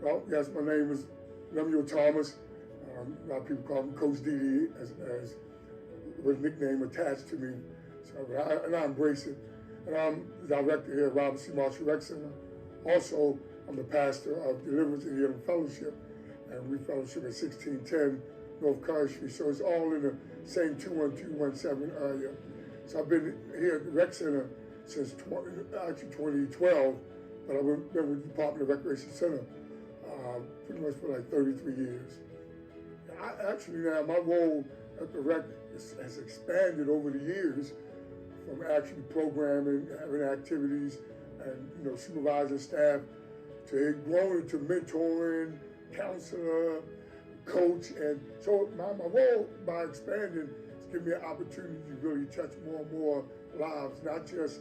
Well, yes, my name is Lemuel Thomas. A lot of people call me Coach Didi as with a nickname attached to me. So, I embrace it. And I'm the director here at Robert C. Marshall Rec Center. Also, I'm the pastor of Deliverance and Healing Fellowship, and we fellowship at 1610 North Carter Street. So it's all in the same 21217 area. So I've been here at the Rec Center since 2012, but I've been with the Department of Recreation Center pretty much for like 33 years. Now my role at the Rec has expanded over the years from actually programming, having activities, and supervising staff, to growing into mentoring, counselor, coach. And so my role by expanding has given me an opportunity to really touch more and more lives, not just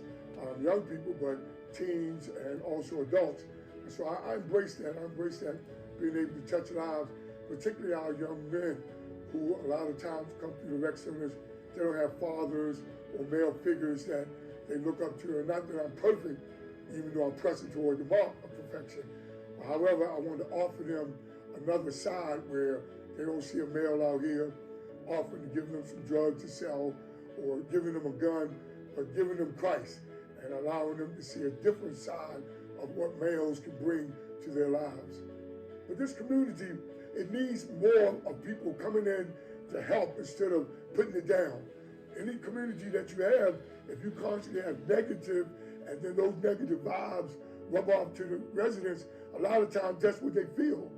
young people, but teens and also adults. And so I embrace that. I embrace that, being able to touch lives, particularly our young men who a lot of times come through the rec centers. They don't have fathers or male figures that they look up to. And not that I'm perfect, even though I'm pressing toward the mark of perfection. However, I want to offer them another side where they don't see a male out here offering to give them some drugs to sell or giving them a gun, but giving them Christ and allowing them to see a different side of what males can bring to their lives. But this community, it needs more of people coming in to help instead of putting it down. Any community that you have, if you constantly have negative, and then those negative vibes rub off to the residents, a lot of times that's what they feel.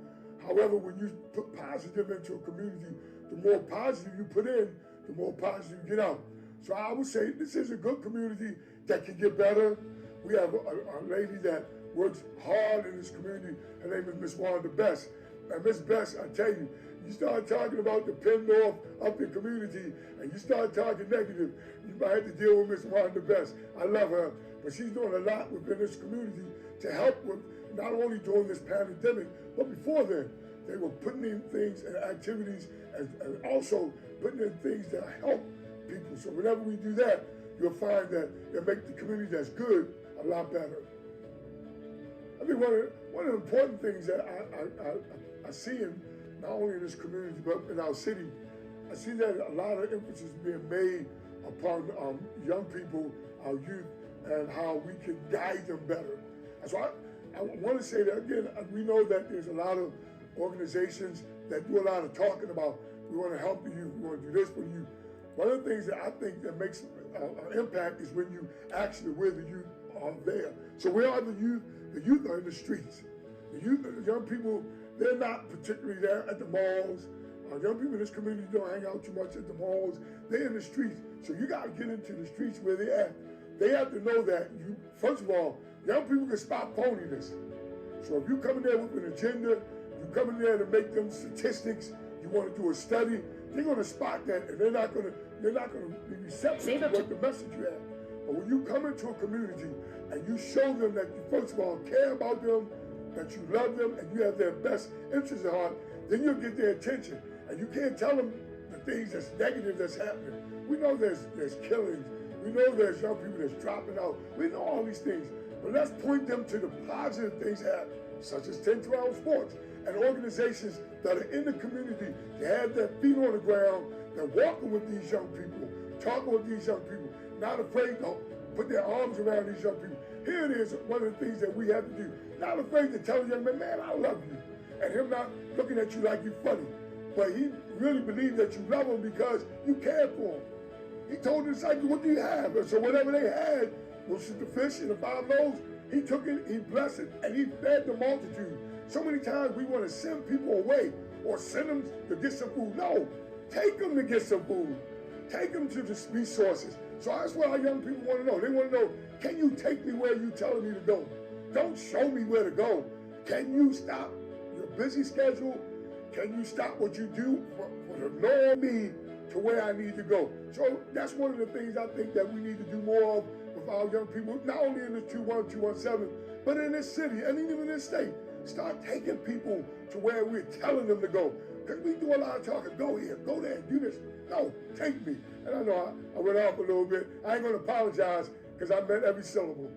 However, when you put positive into a community, the more positive you put in, the more positive you get out. So I would say this is a good community that can get better. We have a lady that works hard in this community. Her name is Miss Wanda Best. And Miss Best, I tell you, you start talking about the Penn North up the community and you start talking negative, you might have to deal with Miss Wanda Best. I love her, but she's doing a lot within this community to help with not only during this pandemic, but before then. They were putting in things and activities and also putting in things that help people. So whenever we do that, you'll find that it makes the community that's good a lot better. I think one of the important things that I see in not only in this community but in our city, I see that a lot of emphasis is being made upon young people, our youth, and how we can guide them better. And so I want to say that again, we know that there's a lot of organizations that do a lot of talking about, we want to help the youth, we want to do this for the youth. One of the things that I think that makes an impact is when you actually, where the youth are there. So where are the youth? The youth are in the streets. The youth, the young people, they're not particularly there at the malls. Young people in this community don't hang out too much at the malls. They're in the streets. So you got to get into the streets where they're at. They have to know that you, first of all, young people can spot phoniness. So if you come in there with an agenda, you come in there to make them statistics, you want to do a study, they're going to spot that, and they're not going to be receptive to what the message you have. But when you come into a community and you show them that you, first of all, care about them, that you love them, and you have their best interests at heart, then you'll get their attention. And you can't tell them the things that's negative that's happening. We know there's killings. We know there's young people that's dropping out. We know all these things. But let's point them to the positive things happening, such as 10-12 sports and organizations that are in the community that have their feet on the ground, they're walking with these young people, talking with these young people, not afraid to put their arms around these young people. Here it is, one of the things that we have to do. Not afraid to tell a young man, man, I love you. And him not looking at you like you're funny. But he really believed that you love him because you cared for him. He told the disciples, what do you have? And so whatever they had, which was the fish and the 5 loaves, he took it, he blessed it, and he fed the multitude. So many times we want to send people away or send them to get some food. No, take them to get some food. Take them to the resources. So that's what our young people want to know. They want to know, can you take me where you're telling me to go? Don't show me where to go. Can you stop your busy schedule? Can you stop what you do for to know me to where I need to go? So that's one of the things I think that we need to do more of with our young people, not only in the 21217, but in this city and even in this state. Start taking people to where we're telling them to go. Because we do a lot of talking, go here, go there, do this. No, take me. And I know I went off a little bit. I ain't going to apologize because I meant every syllable.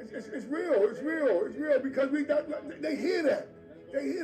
It's real, it's real, it's real because they hear that. They hear